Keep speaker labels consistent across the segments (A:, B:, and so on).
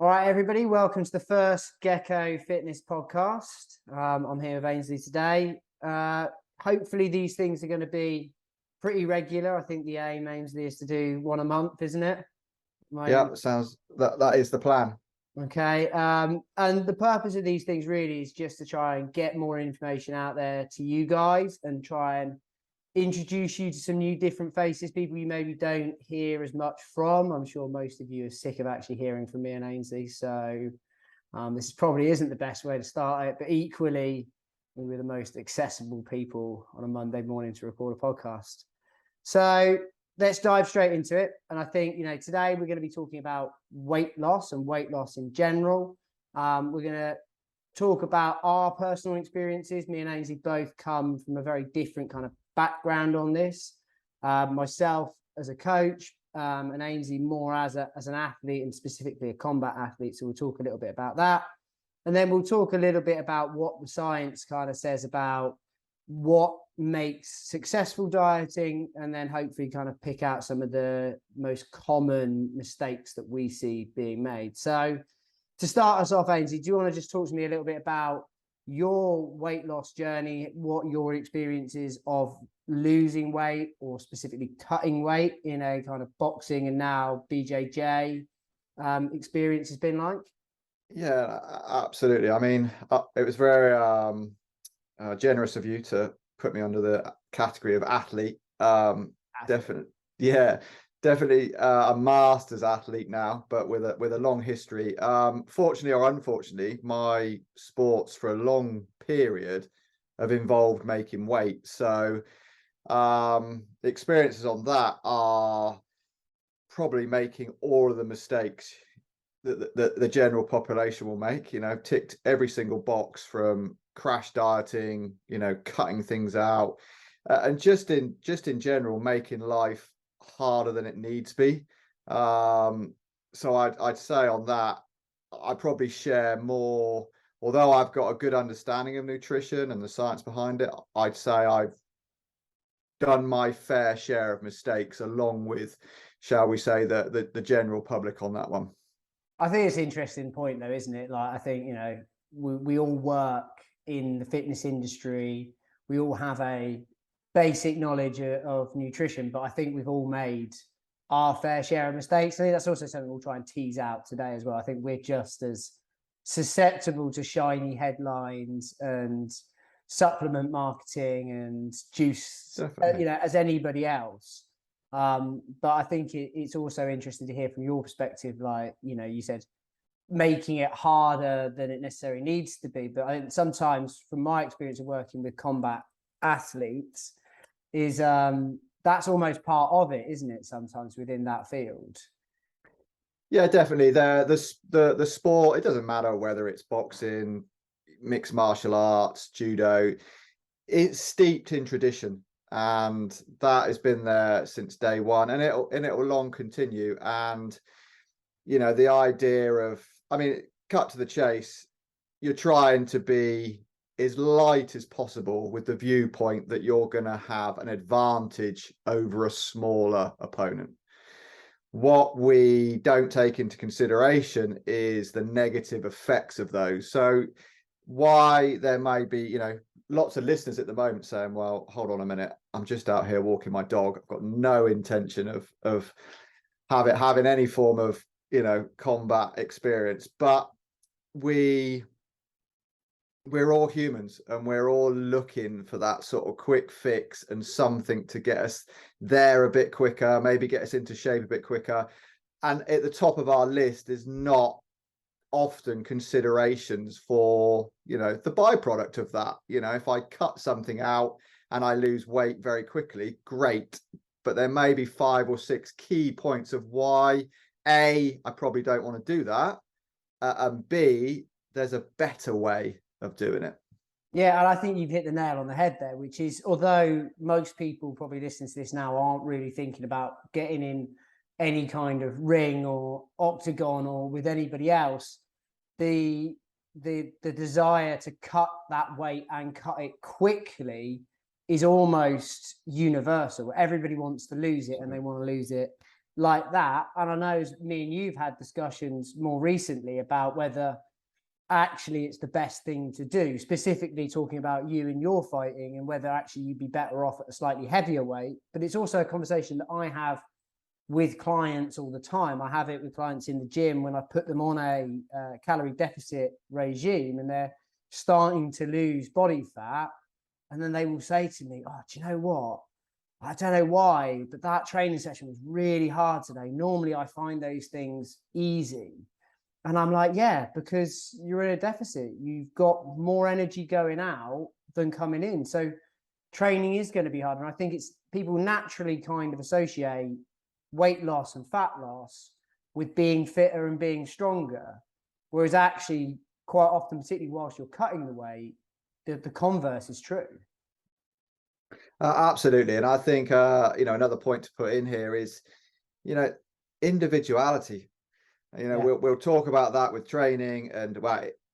A: All right, everybody, welcome to the first Gecko Fitness podcast. I'm here with Ainsley today. Hopefully these things are going to be pretty regular. I think the aim, Ainsley, is to do one a month, isn't it?
B: Yeah, sounds that is the plan.
A: Okay. And the purpose of these things really is just to try and get more information out there to you guys and try and introduce you to some new different faces, people you maybe don't hear as much from. I'm sure most of you are sick of actually hearing from me and Ainsley, so this probably isn't the best way to start it, but equally we're the most accessible people on a Monday morning to record a podcast. So let's dive straight into it. And I think, today we're going to be talking about weight loss and weight loss in general. We're going to talk about our personal experiences. Me and Ainsley both come from a very different kind of background on this. Myself as a coach, and Ainsley more as an athlete, and specifically a combat athlete. So we'll talk a little bit about that. And then we'll talk a little bit about what the science kind of says about what makes successful dieting, and then hopefully kind of pick out some of the most common mistakes that we see being made. So to start us off, Ainsley, do you want to just talk to me a little bit about your weight loss journey, what your experiences of losing weight or specifically cutting weight in a kind of boxing and now BJJ experience has been like?
B: Yeah, absolutely. I mean, it was very generous of you to put me under the category of athlete. Definitely, yeah, definitely a master's athlete now, but with a long history. Fortunately or unfortunately, my sports for a long period have involved making weight. So the experiences on that are probably making all of the mistakes that the general population will make. Ticked every single box from crash dieting, cutting things out, and just in general making life harder than it needs to be. So I'd say on that, I probably share more. Although I've got a good understanding of nutrition and the science behind it, I'd say I've done my fair share of mistakes along with, shall we say, the general public on that one.
A: I think it's an interesting point though, isn't it? Like, I think, we all work in the fitness industry. We all have a basic knowledge of nutrition, but I think we've all made our fair share of mistakes. I think that's also something we'll try and tease out today as well. I think we're just as susceptible to shiny headlines and supplement marketing and juice, as anybody else. But I think it's also interesting to hear from your perspective, like, you said, making it harder than it necessarily needs to be. But I think sometimes, from my experience of working with combat athletes, is that's almost part of it, isn't it? Sometimes within that field.
B: Yeah, definitely. The sport, it doesn't matter whether it's boxing, mixed martial arts, judo, it's steeped in tradition. And that has been there since day one, and it'll long continue. And the idea of, cut to the chase, you're trying to be as light as possible with the viewpoint that you're going to have an advantage over a smaller opponent. What we don't take into consideration is the negative effects of those. So why there may be, lots of listeners at the moment saying, well, hold on a minute, I'm just out here walking my dog. I've got no intention of having any form of, combat experience. But we're all humans, and we're all looking for that sort of quick fix and something to get us there a bit quicker, maybe get us into shape a bit quicker. And at the top of our list is not often considerations for, the byproduct of that. If I cut something out and I lose weight very quickly, great. But there may be 5 or 6 key points of why, A, I probably don't want to do that. And B, there's a better way of doing it.
A: Yeah, and I think you've hit the nail on the head there, which is, although most people probably listening to this now aren't really thinking about getting in any kind of ring or octagon or with anybody else, the desire to cut that weight and cut it quickly is almost universal. Everybody wants to lose it, and they want to lose it like that. And I know me and you've had discussions more recently about whether actually it's the best thing to do, specifically talking about you and your fighting and whether actually you'd be better off at a slightly heavier weight. But it's also a conversation that I have with clients all the time. I have it with clients in the gym when I put them on a calorie deficit regime and they're starting to lose body fat. And then they will say to me, oh, do you know what? I don't know why, but that training session was really hard today. Normally I find those things easy. And I'm like, yeah, because you're in a deficit. You've got more energy going out than coming in. So training is going to be hard. And I think it's people naturally kind of associate weight loss and fat loss with being fitter and being stronger. Whereas actually, quite often, particularly whilst you're cutting the weight, the converse is true.
B: Absolutely. And I think, another point to put in here is, individuality. We'll talk about that with training and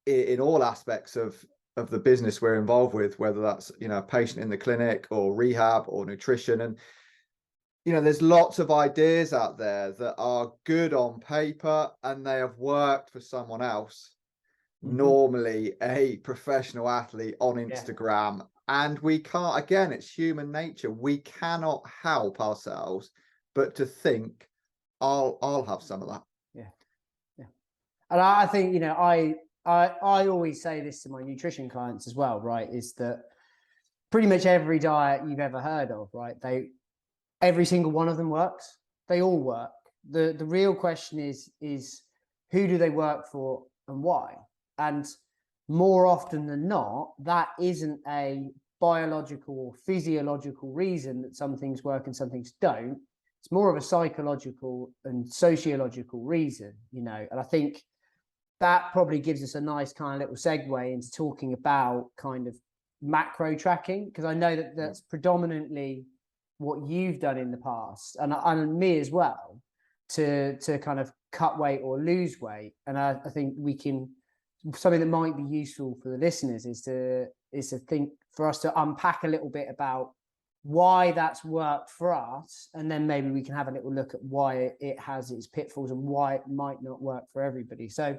B: in all aspects of the business we're involved with, whether that's, a patient in the clinic or rehab or nutrition. And, there's lots of ideas out there that are good on paper and they have worked for someone else, normally a professional athlete on Instagram. And we can't, again, it's human nature. We cannot help ourselves but to think, I'll have some of that.
A: Yeah. And I think, I always say this to my nutrition clients as well, right? Is that pretty much every diet you've ever heard of, right? Every single one of them works. They all work. The real question is who do they work for and why? And more often than not, that isn't a biological or physiological reason that some things work and some things don't. It's more of a psychological and sociological reason, and I think that probably gives us a nice kind of little segue into talking about kind of macro tracking, because I know that that's predominantly what you've done in the past and me as well to kind of cut weight or lose weight. And I think something that might be useful for the listeners is to think for us to unpack a little bit about why that's worked for us, and then maybe we can have a little look at why it has its pitfalls and why it might not work for everybody. So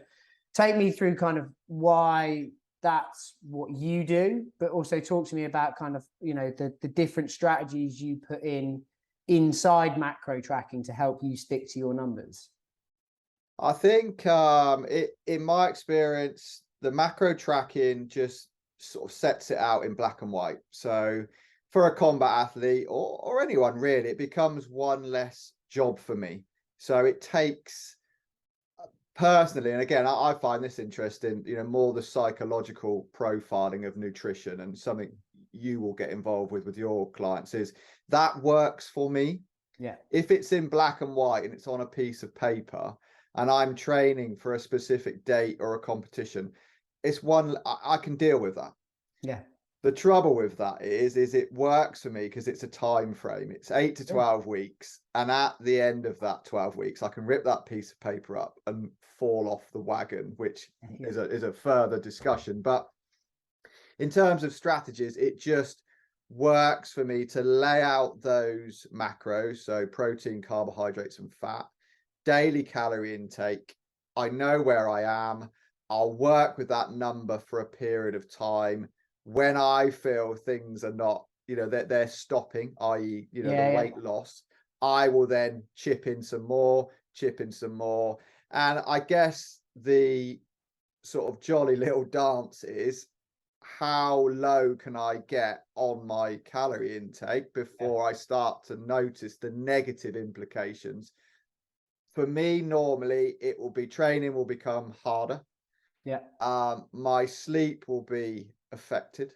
A: take me through kind of why that's what you do, but also talk to me about kind of, the different strategies you put inside macro tracking to help you stick to your numbers.
B: I think in my experience, the macro tracking just sort of sets it out in black and white. So for a combat athlete or anyone really, it becomes one less job for me. So it takes personally, and again, I find this interesting, more the psychological profiling of nutrition, and something you will get involved with your clients is that works for me.
A: Yeah.
B: If it's in black and white and it's on a piece of paper and I'm training for a specific date or a competition, it's one I can deal with that.
A: Yeah.
B: The trouble with that is it works for me because it's a time frame. It's 8 to 12 weeks. And at the end of that 12 weeks, I can rip that piece of paper up and fall off the wagon, which is a further discussion. But in terms of strategies, it just works for me to lay out those macros. So protein, carbohydrates, and fat, daily calorie intake. I know where I am. I'll work with that number for a period of time. When I feel things are not, they're stopping, i.e., the weight loss, I will then chip in some more. And I guess the sort of jolly little dance is, how low can I get on my calorie intake before I start to notice the negative implications? For me, normally it will be training will become harder.
A: Yeah.
B: My sleep will be affected.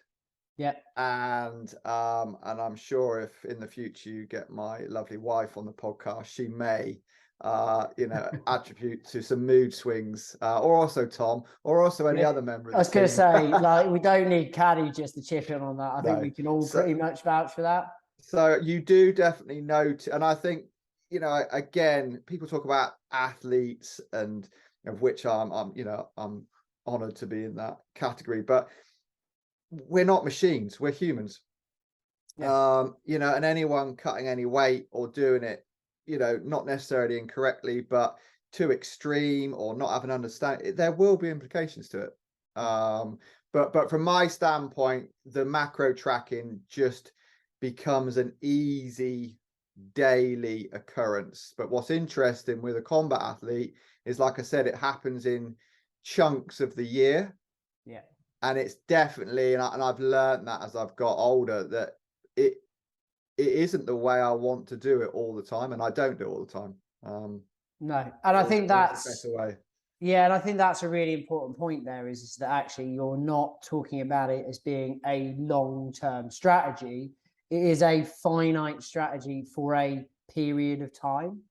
A: Yeah.
B: And I'm sure if in the future you get my lovely wife on the podcast, she may attribute to some mood swings, or also Tom, or also any other member of the
A: I was going to
B: team.
A: say, we don't need Caddy just to chip in on that. I think we can all pretty much vouch for that.
B: So you do definitely note, and I think, again, people talk about athletes, and of which I'm honored to be in that category, but we're not machines, we're humans. And anyone cutting any weight or doing it not necessarily incorrectly, but too extreme or not have an understanding, there will be implications to it. But from my standpoint, the macro tracking just becomes an easy daily occurrence. But what's interesting with a combat athlete is, like I said, it happens in chunks of the year.
A: Yeah.
B: And it's definitely, and I've learned that as I've got older, that it isn't the way I want to do it all the time, and I don't do it all the time.
A: No, and I think that's
B: a better way.
A: Yeah, and I think that's a really important point there is that actually you're not talking about it as being a long-term strategy. It is a finite strategy for a period of time.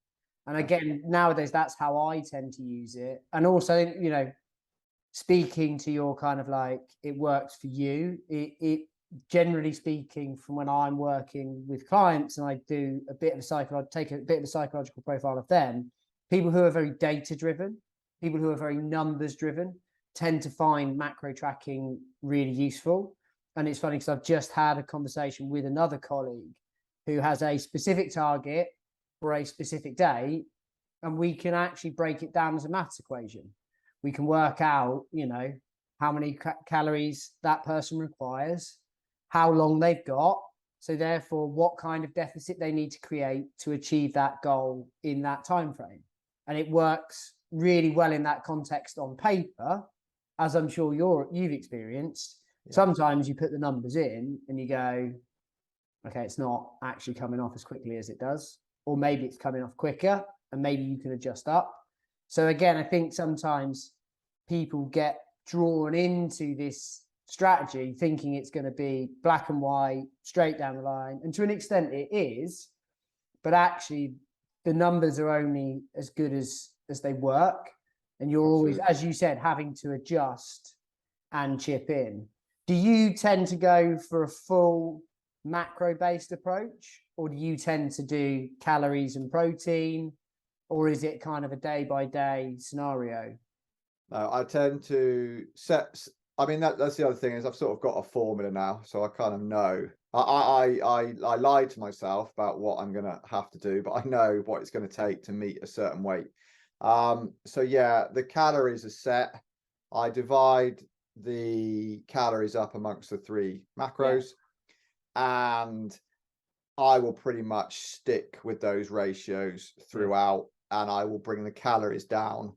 A: And again, nowadays, that's how I tend to use it. And also, speaking to your kind of like, it works for you. It generally speaking, from when I'm working with clients and I do a bit of take a bit of a psychological profile of them, people who are very data driven, people who are very numbers driven tend to find macro tracking really useful. And it's funny because I've just had a conversation with another colleague who has a specific target for a specific day, and we can actually break it down as a maths equation. We can work out, how many calories that person requires, how long they've got, so therefore what kind of deficit they need to create to achieve that goal in that time frame. And it works really well in that context on paper, as I'm sure you've experienced. Yeah. Sometimes you put the numbers in and you go, okay, it's not actually coming off as quickly as it does, or maybe it's coming off quicker and maybe you can adjust up. So again, I think sometimes people get drawn into this strategy thinking it's going to be black and white, straight down the line, and to an extent it is, but actually the numbers are only as good as they work, and you're always, as you said, having to adjust and chip in. Do you tend to go for a full macro based approach, or do you tend to do calories and protein, or is it kind of a day by day scenario?
B: No, I tend to set, I mean, that's the other thing, is I've sort of got a formula now, so I kind of know. I lied to myself about what I'm gonna have to do, but I know what it's going to take to meet a certain weight. So yeah, the calories are set. I divide the calories up amongst the 3 macros, and I will pretty much stick with those ratios throughout, and I will bring the calories down,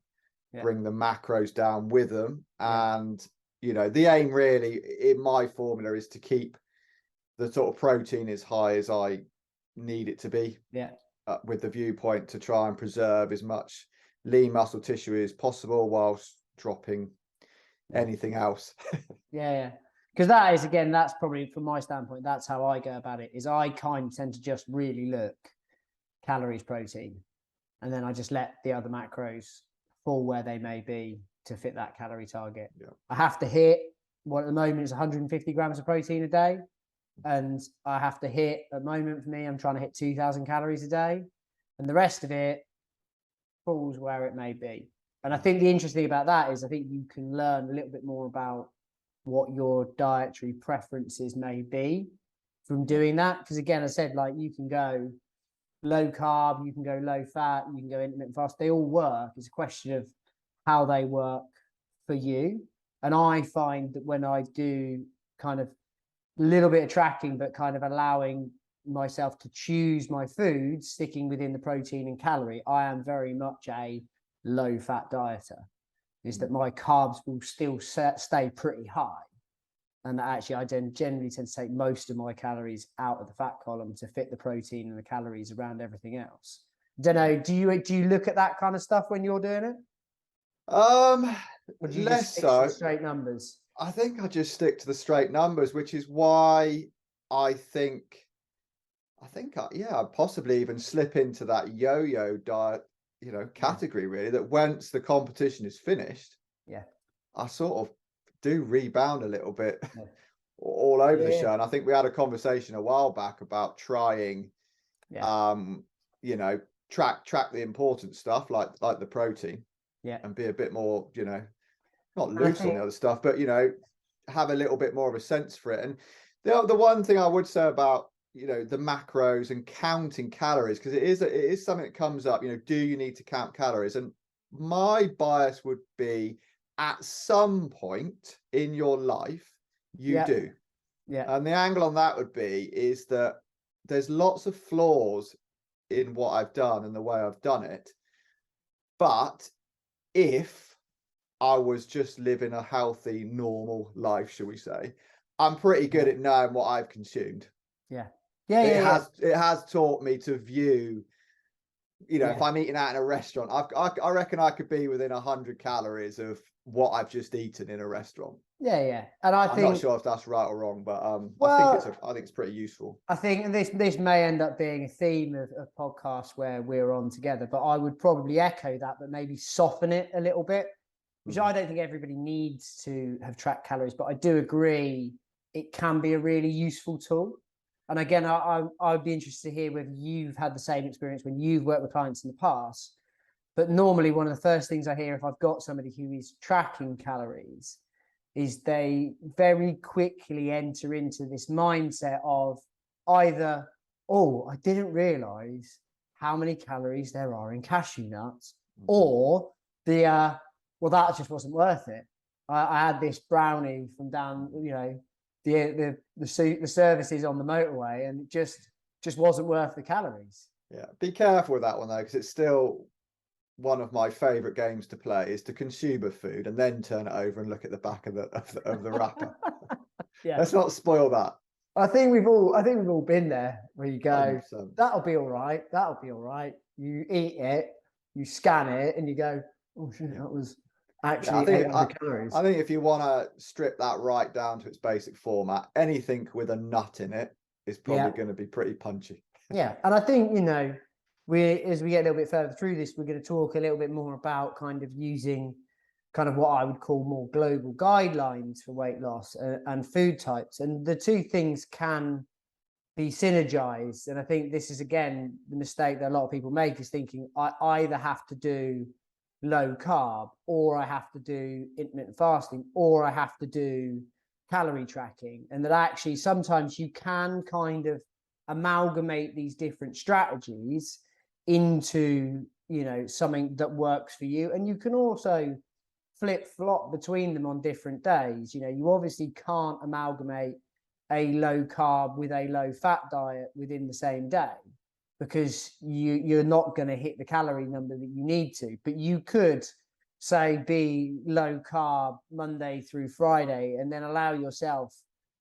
B: bring the macros down with them. And the aim really in my formula is to keep the sort of protein as high as I need it to be, with the viewpoint to try and preserve as much lean muscle tissue as possible whilst dropping anything else.
A: Because that is, again, that's probably, from my standpoint, that's how I go about it, is I kind of tend to just really look calories, protein, and then I just let the other macros fall where they may be to fit that calorie target. I have to hit what at the moment is 150 grams of protein a day, and I have to hit, at the moment for me, I'm trying to hit 2,000 calories a day, and the rest of it falls where it may be. And I think the interesting thing about that is I think you can learn a little bit more about what your dietary preferences may be from doing that. Because again, I said, like, you can go low carb, you can go low fat, you can go intermittent fast. They all work. It's a question of how they work for you. And I find that when I do kind of a little bit of tracking, but kind of allowing myself to choose my food, sticking within the protein and calorie, I am very much a low fat dieter. Is that my carbs will still stay pretty high, and that actually I generally tend to take most of my calories out of the fat column to fit the protein and the calories around everything else. Don't know, do you look at that kind of stuff when you're doing it? Or do you
B: Less
A: just stick
B: so.
A: to the straight numbers?
B: I think I just stick to the straight numbers, which is why I possibly even slip into that yo-yo diet, category, really, that once the competition is finished, I sort of do rebound a little bit all over the show. And I think we had a conversation a while back about trying, track the important stuff like the protein, and be a bit more, not loose on the other stuff, but have a little bit more of a sense for it. And the one thing I would say about the macros and counting calories, because it is something that comes up. Do you need to count calories? And my bias would be, at some point in your life you do.
A: Yeah.
B: And the angle on that would be is that there's lots of flaws in what I've done and the way I've done it. But if I was just living a healthy, normal life, shall we say, I'm pretty good at knowing what I've consumed.
A: Yeah.
B: It has taught me to view,
A: Yeah.
B: if I'm eating out in a restaurant, I reckon I could be within 100 calories of what I've just eaten in a restaurant.
A: Yeah. And I'm
B: not sure if that's right or wrong, but
A: well,
B: I think it's pretty useful.
A: I think, and this may end up being a theme of podcasts where we're on together, but I would probably echo that, but maybe soften it a little bit, which I don't think everybody needs to have tracked calories, but I do agree it can be a really useful tool. And again, I'd be interested to hear whether you've had the same experience when you've worked with clients in the past. But normally one of the first things I hear if I've got somebody who is tracking calories is they very quickly enter into this mindset of either, oh, I didn't realize how many calories there are in cashew nuts, or well, that just wasn't worth it. I had this brownie from down, the services on the motorway, and it just wasn't worth the calories.
B: Yeah, be careful with that one though, because it's still one of my favorite games to play, is to consume a food and then turn it over and look at the back of the wrapper.
A: Yeah,
B: let's not spoil that.
A: I think we've all been there, where you go,
B: 100%.
A: that'll be all right. You eat it, you scan it, and you go, oh shit, that was actually 800 calories.
B: I think if you want to strip that right down to its basic format, anything with a nut in it is probably going to be pretty punchy.
A: Yeah, and I think, as we get a little bit further through this, we're going to talk a little bit more about kind of using kind of what I would call more global guidelines for weight loss and food types. And the two things can be synergized. And I think this is, again, the mistake that a lot of people make, is thinking I either have to do low carb, or I have to do intermittent fasting, or I have to do calorie tracking. And that actually sometimes you can kind of amalgamate these different strategies into something that works for you. And you can also flip-flop between them on different days. You obviously can't amalgamate a low carb with a low fat diet within the same day, because you're not going to hit the calorie number that you need to. But you could say be low carb Monday through Friday, and then allow yourself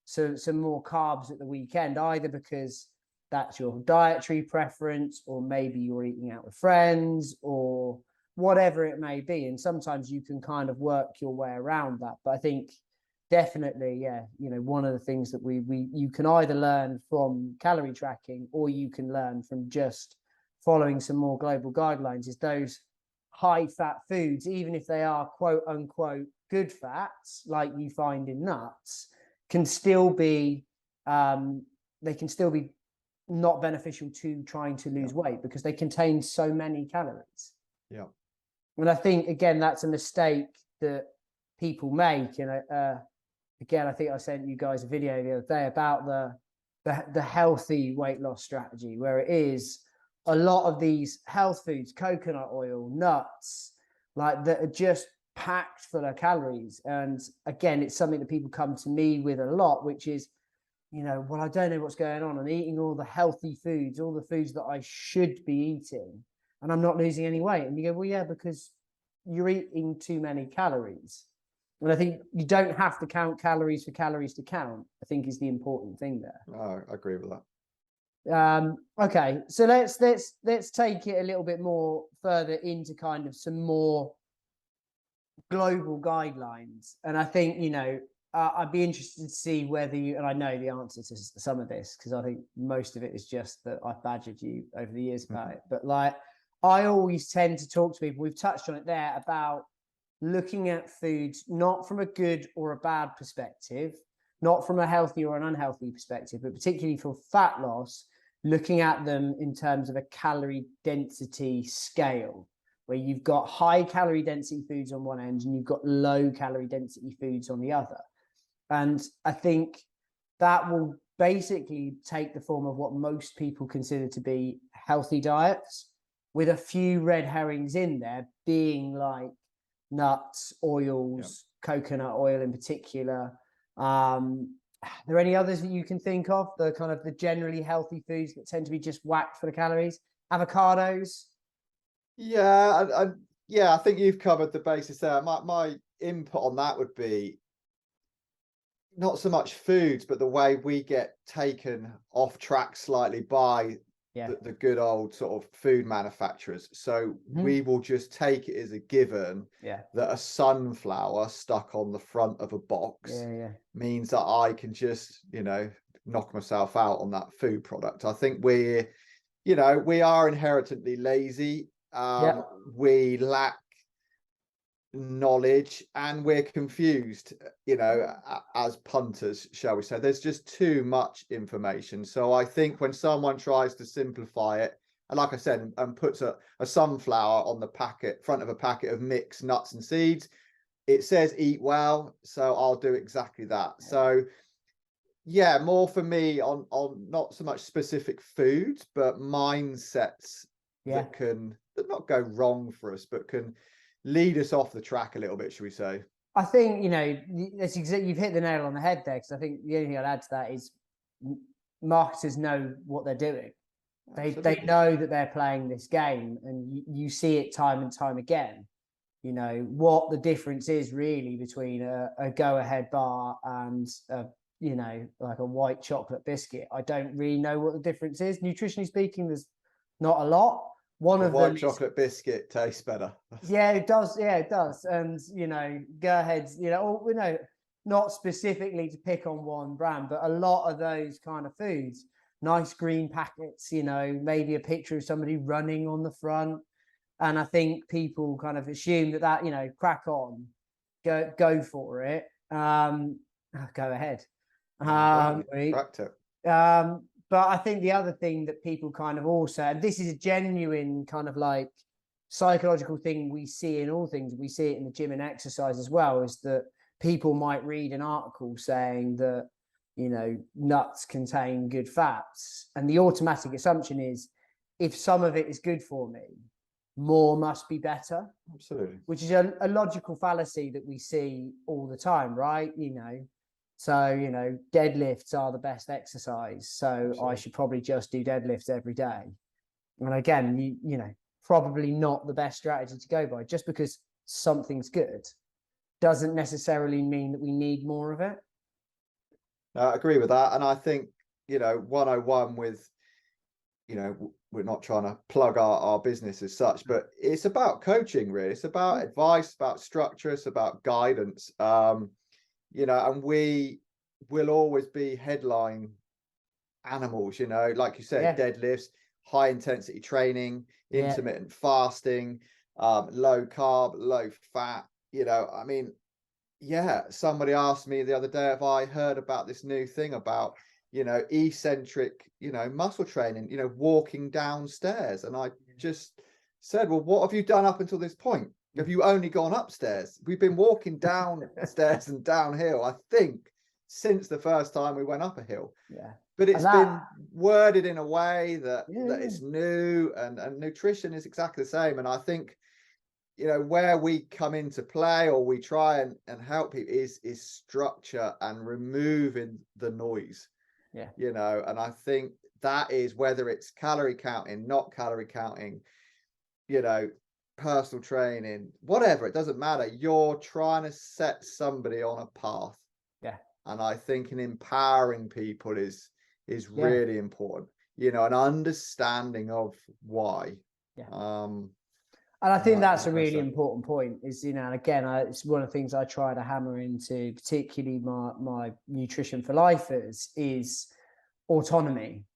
A: some more carbs at the weekend, either because that's your dietary preference, or maybe you're eating out with friends, or whatever it may be. And sometimes you can kind of work your way around that. But I think definitely, one of the things that you can either learn from calorie tracking, or you can learn from just following some more global guidelines, is those high fat foods, even if they are quote unquote good fats, like you find in nuts, can still be not beneficial to trying to lose weight, because they contain so many calories.
B: Yeah.
A: And I think, again, that's a mistake that people make. And again, I think I sent you guys a video the other day about the healthy weight loss strategy, where it is a lot of these health foods, coconut oil, nuts, like, that are just packed full of calories. And again, it's something that people come to me with a lot, which is, well, I don't know what's going on. I'm eating all the healthy foods, all the foods that I should be eating, and I'm not losing any weight. And you go, well, yeah, because you're eating too many calories. And I think you don't have to count calories for calories to count, I think, is the important thing there.
B: Oh, I agree with that.
A: Okay, so let's take it a little bit more further into kind of some more global guidelines. And I think, I'd be interested to see whether you, and I know the answer to some of this, because I think most of it is just that I've badgered you over the years about it. But I always tend to talk to people, we've touched on it there, about looking at foods not from a good or a bad perspective, not from a healthy or an unhealthy perspective, but particularly for fat loss, looking at them in terms of a calorie density scale, where you've got high calorie density foods on one end and you've got low calorie density foods on the other. And I think that will basically take the form of what most people consider to be healthy diets, with a few red herrings in there, being like nuts, oils, coconut oil in particular. Are there any others that you can think of? The kind of the generally healthy foods that tend to be just whacked for the calories? Avocados.
B: Yeah, I think you've covered the basis there. My input on that would be not so much foods, but the way we get taken off track slightly by the good old sort of food manufacturers. So we will just take it as a given that a sunflower stuck on the front of a box means that I can just, knock myself out on that food product. I think we are inherently lazy. We lack knowledge and we're confused, as punters, shall we say. There's just too much information. So I think when someone tries to simplify it, and like I said, and puts a sunflower on the front of a packet of mixed nuts and seeds, it says eat well, so I'll do exactly that. So yeah, more for me on not so much specific foods, but mindsets that not go wrong for us, but can lead us off the track a little bit, should we say?
A: I think, you've hit the nail on the head there, because I think the only thing I'd add to that is marketers know what they're doing. They know that they're playing this game, and you see it time and time again. What the difference is really between a go-ahead bar and like a white chocolate biscuit. I don't really know what the difference is. Nutritionally speaking, there's not a lot. One of them,
B: white chocolate biscuit tastes better.
A: Yeah, it does. Yeah, it does. And go ahead. Not specifically to pick on one brand, but a lot of those kind of foods, nice green packets. Maybe a picture of somebody running on the front, and I think people kind of assume that crack on, go for it. Go ahead.
B: Cracked it.
A: But I think the other thing that people kind of also, and this is a genuine kind of like psychological thing we see in all things, we see it in the gym and exercise as well, is that people might read an article saying that, nuts contain good fats. And the automatic assumption is, if some of it is good for me, more must be better.
B: Absolutely.
A: Which is a logical fallacy that we see all the time, right? So, deadlifts are the best exercise. So Absolutely. I should probably just do deadlifts every day. And again, probably not the best strategy to go by. Just because something's good doesn't necessarily mean that we need more of it.
B: I agree with that. And I think, 101 with, we're not trying to plug our business as such, but it's about coaching, really. It's about advice, about structure, it's about guidance. And we will always be headline animals, like you said, deadlifts, high intensity training, intermittent fasting, low carb, low fat. Somebody asked me the other day if I heard about this new thing about, eccentric, muscle training, walking downstairs. And I just said, well, what have you done up until this point? Have you only gone upstairs? We've been walking downstairs and downhill, I think, since the first time we went up a hill.
A: Yeah.
B: But it's been worded in a way that it's new, and nutrition is exactly the same. And I think, where we come into play, or we try and help people, is structure and removing the noise.
A: Yeah.
B: And I think that is, whether it's calorie counting, not calorie counting, personal training, whatever, it doesn't matter. You're trying to set somebody on a path.
A: Yeah.
B: And I think an empowering people is really important, an understanding of why.
A: Yeah. And I think that's a really important point, is, and again, it's one of the things I try to hammer into, particularly my Nutrition for Lifers, is autonomy.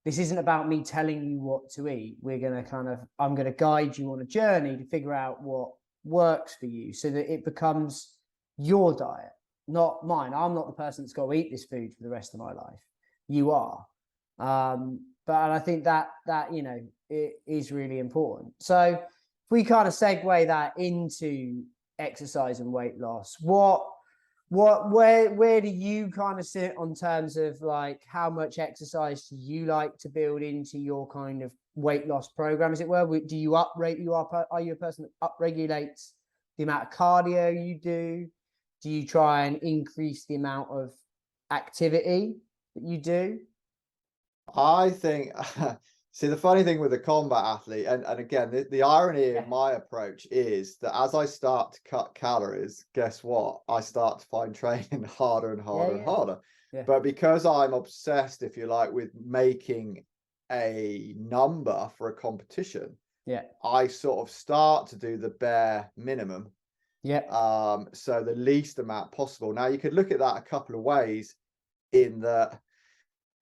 A: This isn't about me telling you what to eat. I'm going to guide you on a journey to figure out what works for you, so that it becomes your diet, not mine. I'm not the person that's got to eat this food for the rest of my life. You are. But I think that it is really important. So if we kind of segue that into exercise and weight loss, what where do you kind of sit on terms of like how much exercise do you like to build into your kind of weight loss program, as it were? Do you are you a person that upregulates the amount of cardio you do? Do you try and increase the amount of activity that you do?
B: I think, see, the funny thing with a combat athlete, and again, the irony
A: Yeah.
B: of my approach is that as I start to cut calories, guess what? I start to find training harder and harder and harder.
A: Yeah.
B: But because I'm obsessed, if you like, with making a number for a competition,
A: Yeah.
B: I sort of start to do the bare minimum.
A: Yeah.
B: So the least amount possible. Now you could look at that a couple of ways, in that,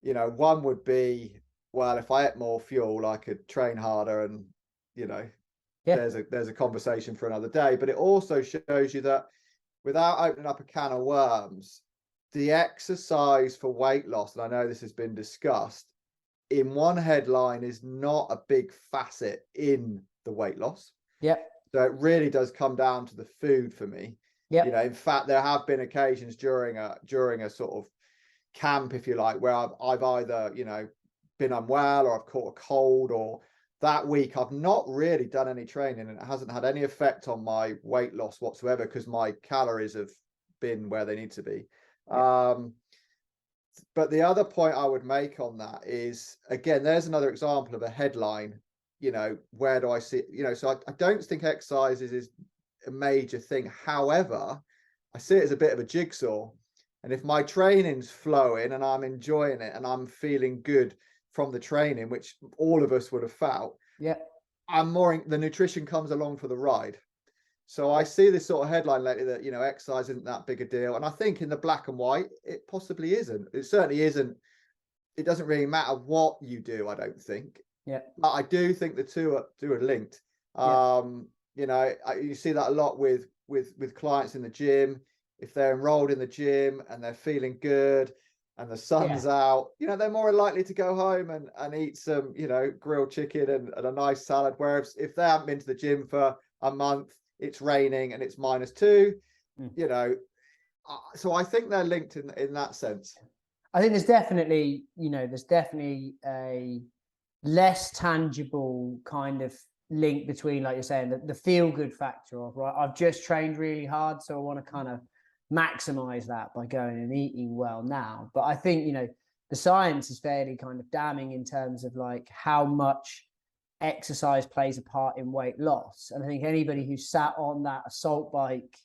B: you know, one would be, well, if I ate more fuel, I could train harder, and, you know,
A: Yeah.
B: there's a conversation for another day. But it also shows you that without opening up a can of worms, the exercise for weight loss, and I know this has been discussed, in one headline is not a big facet in the weight loss.
A: Yeah.
B: So it really does come down to the food for me.
A: Yeah.
B: You know, in fact, there have been occasions during a sort of camp, if you like, where I've either, you know, been unwell, or I've caught a cold, or that week I've not really done any training, and it hasn't had any effect on my weight loss whatsoever, because my calories have been where they need to be.
A: Yeah.
B: But the other point I would make on that is, again, there's another example of a headline. You know, where do I see, you know, so I don't think exercise is a major thing. However, I see it as a bit of a jigsaw. And if my training's flowing and I'm enjoying it and I'm feeling good from the training, which all of us would have felt,
A: Yeah.
B: the nutrition comes along for the ride. So I see this sort of headline lately that, you know, exercise isn't that big a deal. And I think in the black and white, it possibly isn't. It certainly isn't. It doesn't really matter what you do, I don't think.
A: Yeah.
B: But I do think the two are linked. You know, you see that a lot with clients in the gym. If they're enrolled in the gym and they're feeling good and the sun's out, you know, they're more likely to go home and eat some, you know, grilled chicken and a nice salad. Whereas if they haven't been to the gym for a month, it's raining and it's -2, you know. So I think they're linked in that sense.
A: I think there's definitely a less tangible kind of link between, like you're saying, the feel good factor of, right, I've just trained really hard, so I want to kind of maximize that by going and eating well now. But I think, you know, the science is fairly kind of damning in terms of like how much exercise plays a part in weight loss. And I think anybody who sat on that assault bike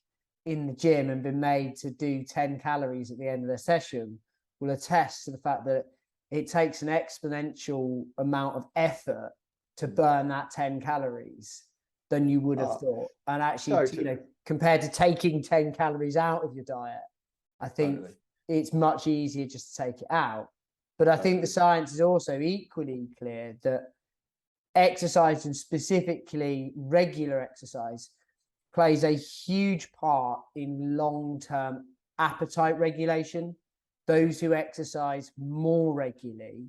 A: in the gym and been made to do 10 calories at the end of their session will attest to the fact that it takes an exponential amount of effort to burn that 10 calories than you would have thought. And actually, you know, compared to taking 10 calories out of your diet, I think it's much easier just to take it out. But I think the science is also equally clear that exercise, and specifically regular exercise, plays a huge part in long-term appetite regulation. Those who exercise more regularly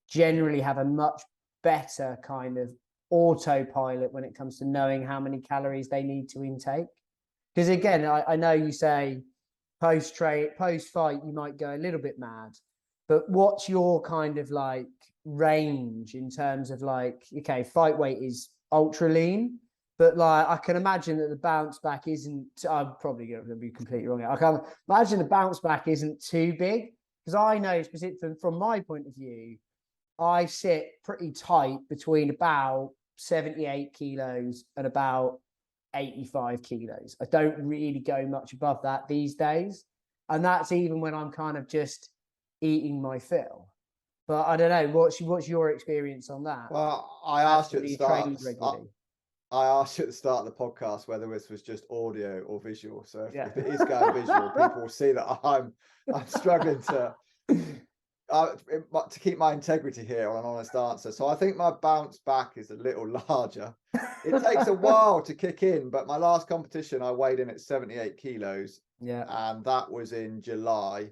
A: generally have a much better kind of autopilot when it comes to knowing how many calories they need to intake. Because again, I know you say post-fight, you might go a little bit mad, but what's your kind of like range in terms of like, okay, fight weight is ultra lean, but like I can imagine that the bounce back isn't, I'm probably going to be completely wrong. I can imagine the bounce back isn't too big, because I know specifically from my point of view, I sit pretty tight between about 78 kilos and about 85 kilos. I don't really go much above that these days. And that's even when I'm kind of just eating my fill. But I don't know, what's your experience on that?
B: Well, I asked you at the start.
A: Regularly.
B: I asked you at the start of the podcast whether this was just audio or visual. So if it is going visual, people will see that I'm struggling to keep my integrity here on an honest answer. So I think my bounce back is a little larger. It takes a while to kick in, but my last competition, I weighed in at 78 kilos.
A: Yeah.
B: And that was in July.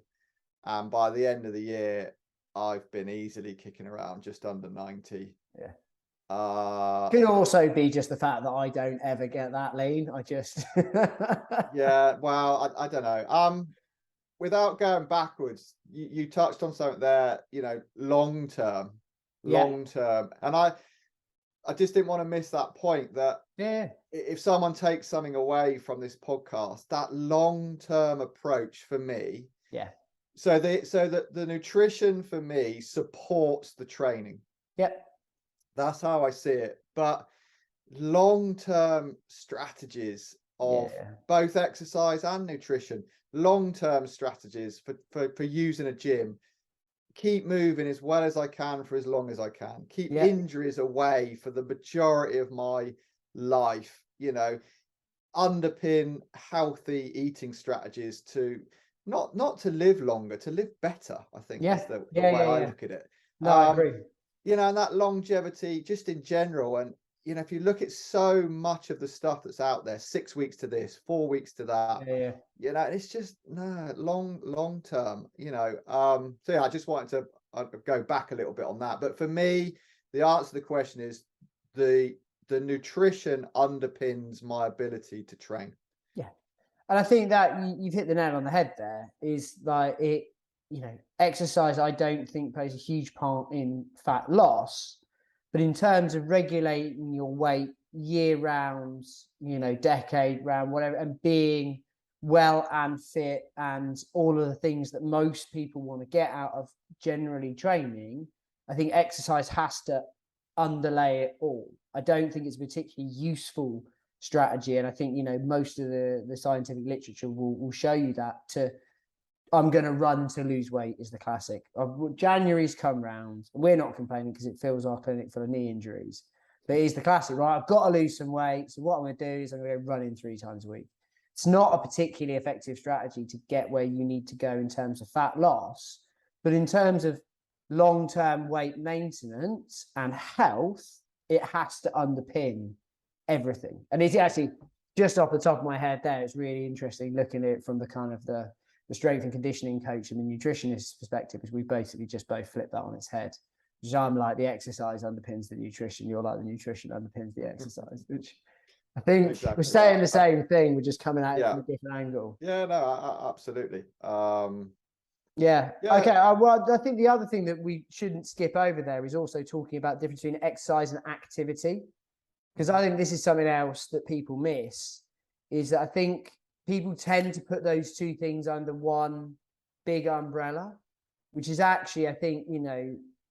B: And by the end of the year, I've been easily kicking around just under 90.
A: Yeah. Could also be just the fact that I don't ever get that lean. I just
B: yeah, well, I don't know. without going backwards, you touched on something there, long term, and I just didn't want to miss that point, that if someone takes something away from this podcast, that long-term approach for me. So that the nutrition for me supports the training. That's how I see it. But long-term strategies of both exercise and nutrition, long-term strategies for using a gym, keep moving as well as I can for as long as I can, keep injuries away for the majority of my life, underpin healthy eating strategies to not to live longer, to live better, I think is the way I look at it.
A: No, I agree.
B: And that longevity just in general. And, if you look at so much of the stuff that's out there, 6 weeks to this, 4 weeks to that, it's just long term, So I just wanted to go back a little bit on that. But for me, the answer to the question is the nutrition underpins my ability to train.
A: And I think that you've hit the nail on the head there, is like it, exercise, I don't think plays a huge part in fat loss, but in terms of regulating your weight year round, decade round, whatever, and being well and fit and all of the things that most people want to get out of generally training, I think exercise has to underlay it all. I don't think it's a particularly useful strategy, and I think most of the scientific literature will show you that. I'm going to run to lose weight is the classic. January's come round, we're not complaining because it fills our clinic full of knee injuries, but it is the classic, right? I've got to lose some weight, so what I'm going to do is I'm going to go running 3 times a week. It's not a particularly effective strategy to get where you need to go in terms of fat loss, but in terms of long-term weight maintenance and health, it has to underpin everything. And it's actually, just off the top of my head there, it's really interesting looking at it from the kind of the strength and conditioning coach and the nutritionist perspective, because we basically just both flip that on its head. Because I'm like, the exercise underpins the nutrition, you're like, the nutrition underpins the exercise, which I think we're saying the same thing, we're just coming at it from a different angle.
B: Absolutely.
A: Okay. Well, I think the other thing that we shouldn't skip over there is also talking about the difference between exercise and activity, because I think this is something else that people miss, is that I think people tend to put those two things under one big umbrella, which is actually, I think,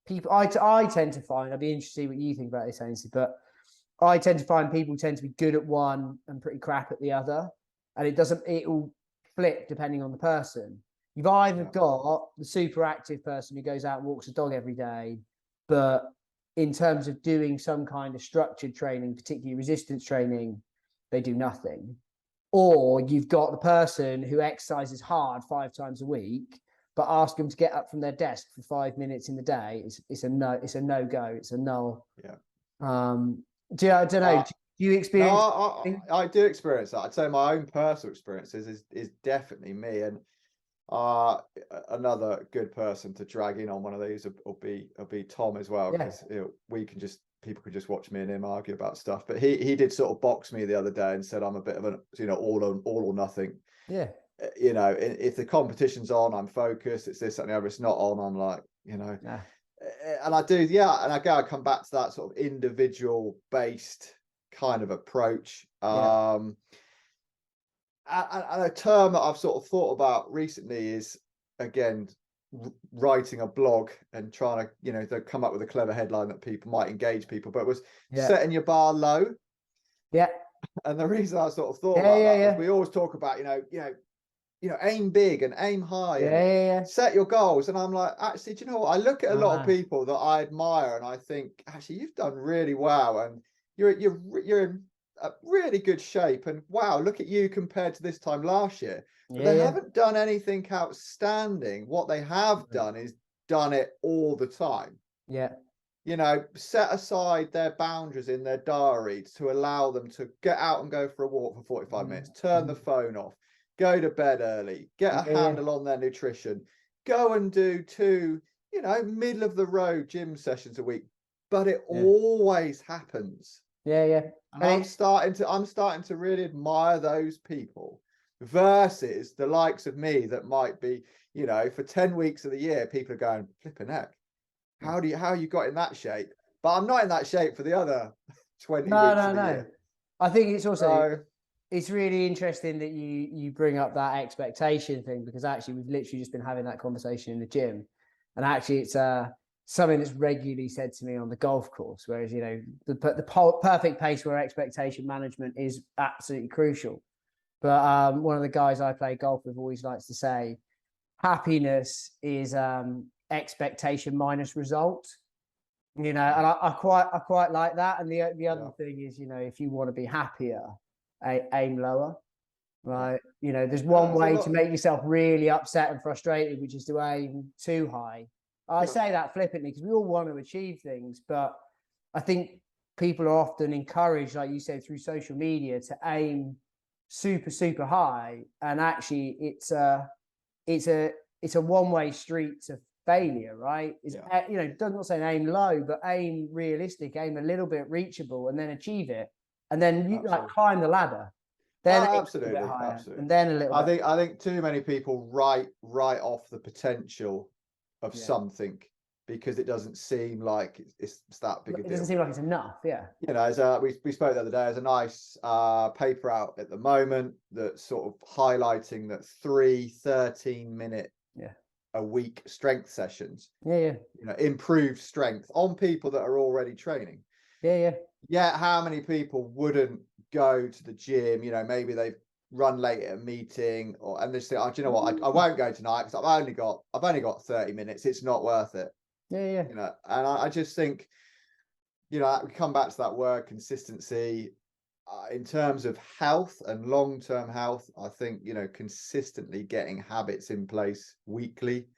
A: people, I tend to find, I'd be interested to see what you think about this, Ainsley, but I tend to find people tend to be good at one and pretty crap at the other. And it will flip depending on the person. You've either got the super active person who goes out and walks a dog every day, but in terms of doing some kind of structured training, particularly resistance training, they do nothing. Or you've got the person who exercises hard 5 times a week, but ask them to get up from their desk for 5 minutes in the day. It's a no go. It's a null. I don't know. Do you experience?
B: No, I do experience that. I'd say my own personal experiences is definitely me. And another good person to drag in on one of these will be Tom as well, because people can just watch me and him argue about stuff. But he did sort of box me the other day and said I'm a bit of an all or nothing. If the competition's on, I'm focused. It's this and the other. It's not on, I'm like, and I do, and again, I come back to that sort of individual based kind of approach. And a term that I've sort of thought about recently is, again, writing a blog and trying to come up with a clever headline that might engage people, but it was setting your bar low. And the reason I sort of thought about that was we always talk about aim big and aim high and set your goals. And I'm like, actually, do you know what? I look at a lot of people that I admire and I think, actually, you've done really well and you're in a really good shape. And wow, look at you compared to this time last year. But they haven't done anything outstanding. What they have done is done it all the time. Set aside their boundaries in their diary to allow them to get out and go for a walk for 45 minutes, turn the phone off, go to bed early, get a handle on their nutrition, go and do 2, middle of the road gym sessions a week. But it always happens. And I'm starting to really admire those people versus the likes of me that might be, you know, for 10 weeks of the year, people are going, flipping heck, how you got in that shape? But I'm not in that shape for the other 20
A: No,
B: weeks
A: no,
B: of the
A: no.
B: year.
A: I think it's also
B: So,
A: it's really interesting that you bring up that expectation thing, because actually we've literally just been having that conversation in the gym, and actually it's something that's regularly said to me on the golf course. Whereas, you know, the perfect pace where expectation management is absolutely crucial. But one of the guys I play golf with always likes to say, happiness is expectation minus result. You know, and I quite like that. And the other thing is, you know, if you want to be happier, aim lower. Right. You know, there's one way to make yourself really upset and frustrated, which is to aim too high. I say that flippantly because we all want to achieve things, but I think people are often encouraged, like you said, through social media to aim super high. And actually it's a one-way street to failure, right? You know, does not say aim low, but aim realistic, aim a little bit reachable, and then achieve it. And then you like climb the ladder. Then
B: absolutely,
A: a bit higher,
B: absolutely.
A: and then a little bit.
B: I think too many people write off the potential of something because it doesn't seem like it's that big a deal.
A: It doesn't seem like it's enough. Yeah.
B: You know, as we spoke the other day, there's a nice paper out at the moment that's sort of highlighting that 13-minute a week strength sessions.
A: You
B: know, improve strength on people that are already training. Yeah, how many people wouldn't go to the gym? You know, maybe they've run late at a meeting, and they say, "Oh, do you know what? I won't go tonight because I've only got 30 minutes. It's not worth it." You know, and I just think, you know, we come back to that word consistency. In terms of health and long-term health, I think, you know, consistently getting habits in place weekly,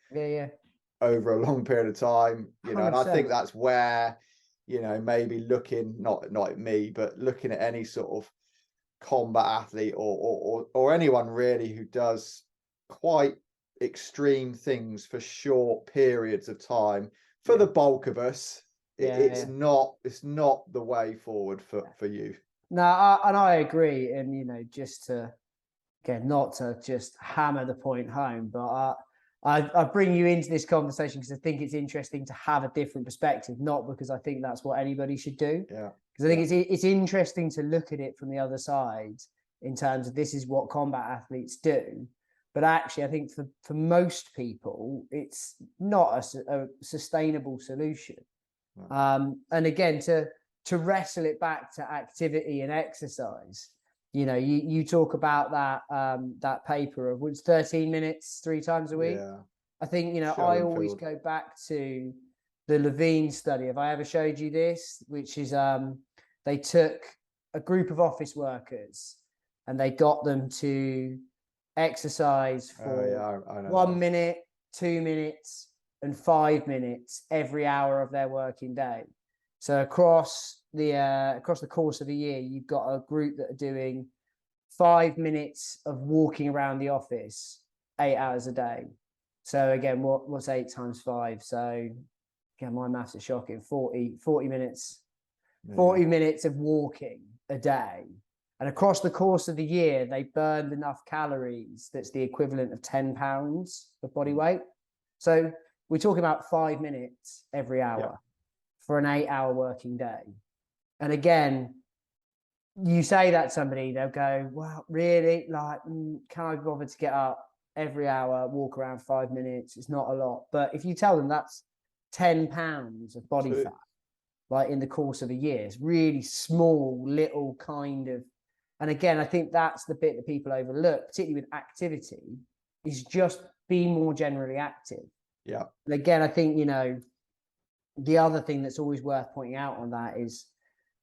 B: over a long period of time, you know, 100%. And I think that's where, you know, maybe looking, not at me, but looking at any sort of combat athlete or anyone really who does quite extreme things for short periods of time, for the bulk of us, it's not the way forward for you.
A: No, and I agree. And, you know, just to, again, not to just hammer the point home, but I bring you into this conversation because I think it's interesting to have a different perspective, not because I think that's what anybody should do. Because I think it's interesting to look at it from the other side in terms of this is what combat athletes do. But actually, I think for most people, it's not a sustainable solution. And again, to wrestle it back to activity and exercise, you know, you talk about that paper of 13 minutes 3 times a week. I think, you know, I always go back to the Levine study. Have I ever showed you this? Which is they took a group of office workers and they got them to exercise for 1 minute, 2 minutes, and 5 minutes every hour of their working day. So across the course of a year, you've got a group that are doing 5 minutes of walking around the office 8 hours a day. So again, what's 8 times 5? So again, my maths is shocking. 40 minutes, 40 minutes of walking a day. And across the course of the year, they burned enough calories that's the equivalent of 10 pounds of body weight. So we're talking about 5 minutes every hour for an 8-hour working day. And again, you say that to somebody, they'll go, "Wow, really? Like, can I bother to get up every hour, walk around 5 minutes? It's not a lot." But if you tell them that's 10 pounds of body fat, like in the course of a year, it's really small, little kind of. And again, I think that's the bit that people overlook, particularly with activity, is just be more generally active. And again, I think, you know, the other thing that's always worth pointing out on that is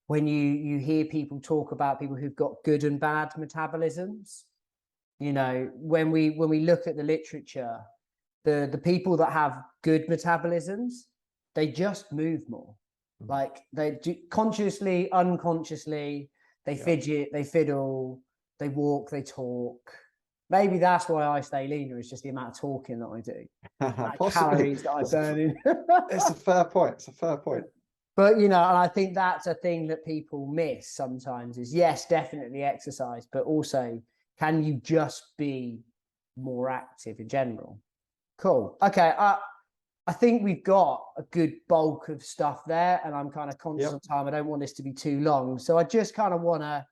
A: when you hear people talk about people who've got good and bad metabolisms, you know, when we look at the literature, the people that have good metabolisms, they just move more. Like they do consciously, unconsciously, they fidget, they fiddle, they walk, they talk. Maybe that's why I stay leaner, is just the amount of talking that I do. Calories that I burn in.
B: It's a fair point. It's a fair point.
A: But, you know, and I think that's a thing that people miss sometimes is, yes, definitely exercise, but also can you just be more active in general? Cool. Okay. I think we've got a good bulk of stuff there, and I'm kind of conscious of time. I don't want this to be too long. So I just kind of want to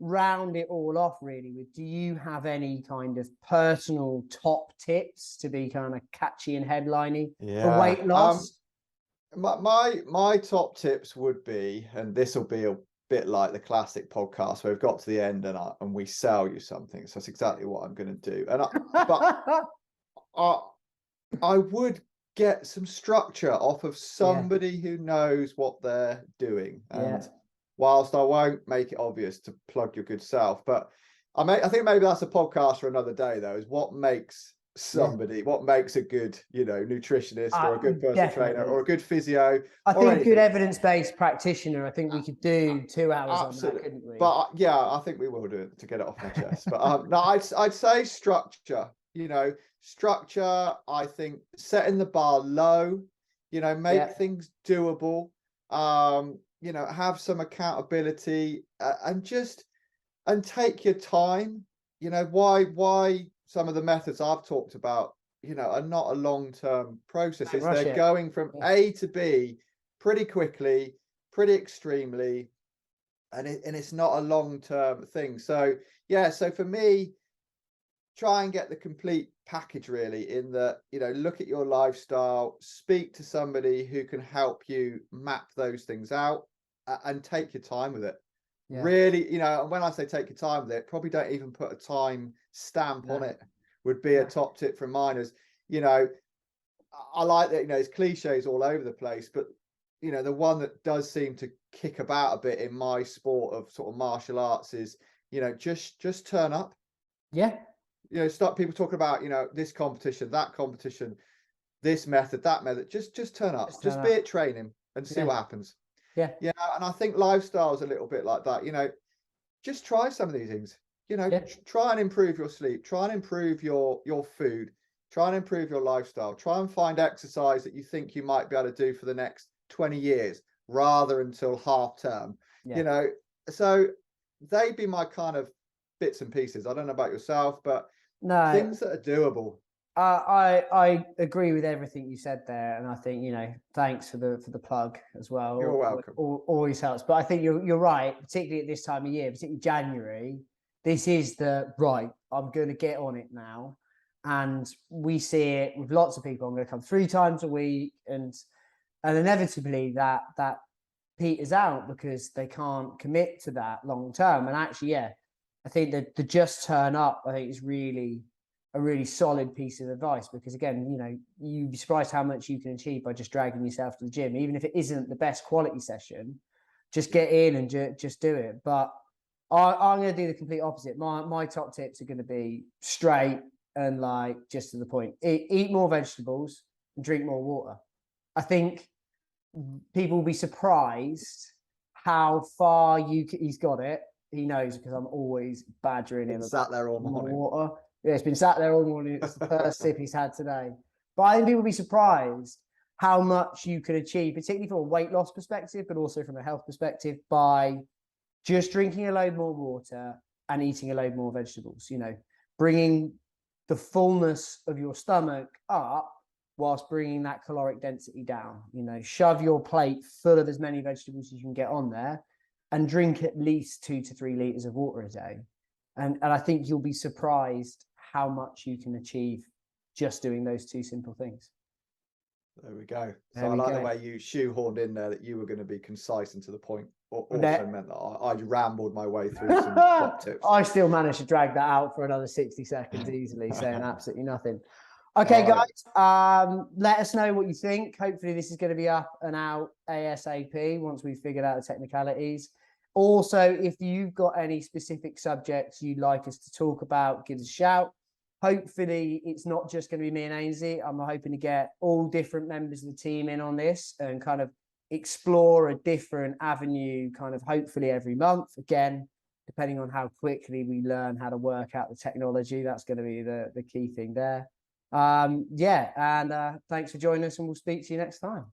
A: round it all off really with, do you have any kind of personal top tips to be kind of catchy and headliney for weight loss?
B: My top tips would be, and this will be a bit like the classic podcast where we've got to the end and we sell you something. So that's exactly what I'm going to do. But I would get some structure off of somebody who knows what they're doing. And whilst I won't make it obvious to plug your good self, but I think maybe that's a podcast for another day though, is what makes somebody, what makes a good, nutritionist or a good personal trainer or a good physio.
A: I think good evidence-based practitioner, I think we could do 2 hours on that, couldn't we?
B: But I think we will do it to get it off my chest. But no, I'd say structure, structure, I think setting the bar low, make things doable, have some accountability and take your time. Why some of the methods I've talked about, are not a long-term process. They're going from A to B pretty quickly, pretty extremely, and it's not a long-term thing. So so for me, try and get the complete package really, in that, look at your lifestyle, speak to somebody who can help you map those things out, and take your time with it. Really, when I say take your time with it, probably don't even put a time stamp on it, would be a top tip from mine. As I like that, it's cliches all over the place, but the one that does seem to kick about a bit in my sport of sort of martial arts is, just turn up. Stop people talking about, this competition, that competition, this method, that method. Just turn up. Just be at training and see what happens. And I think lifestyle's a little bit like that. Just try some of these things. Try and improve your sleep. Try and improve your food. Try and improve your lifestyle. Try and find exercise that you think you might be able to do for the next 20 years, rather until half term. So they'd be my kind of bits and pieces. I don't know about yourself, but things that are doable.
A: I agree with everything you said there, and I think thanks for the plug as well.
B: You're welcome.
A: Always helps, but I think you're right, particularly at this time of year, particularly January. This is I'm going to get on it now, and we see it with lots of people. I'm going to come 3 times a week, and inevitably that peters out because they can't commit to that long term. And actually, I think that the just turn up, I think, is really a really solid piece of advice, because again, you'd be surprised how much you can achieve by just dragging yourself to the gym, even if it isn't the best quality session. Just get in and just do it. But I'm going to do the complete opposite. My top tips are going to be straight and just to the point. Eat more vegetables and drink more water. I think people will be surprised how far he's got it. He knows, because I'm always badgering him.
B: Sat there all morning.
A: Water. Yeah, it's been sat there all morning. It's the first sip he's had today. But I think people will be surprised how much you can achieve, particularly from a weight loss perspective, but also from a health perspective, by just drinking a load more water and eating a load more vegetables. Bringing the fullness of your stomach up whilst bringing that caloric density down. Shove your plate full of as many vegetables as you can get on there, and drink at least 2 to 3 liters of water a day. And I think you'll be surprised how much you can achieve just doing those 2 simple things.
B: There we go. So I like the way you shoehorned in there that you were going to be concise and to the point. Also meant that I'd rambled my way through some top tips.
A: I still managed to drag that out for another 60 seconds easily, saying absolutely nothing. Okay, guys, let us know what you think. Hopefully this is going to be up and out ASAP once we've figured out the technicalities. Also, if you've got any specific subjects you'd like us to talk about, give us a shout. Hopefully it's not just going to be me and Ainsley. I'm hoping to get all different members of the team in on this and kind of explore a different avenue, kind of hopefully every month. Again, depending on how quickly we learn how to work out the technology, that's going to be the key thing there. And thanks for joining us, and we'll speak to you next time.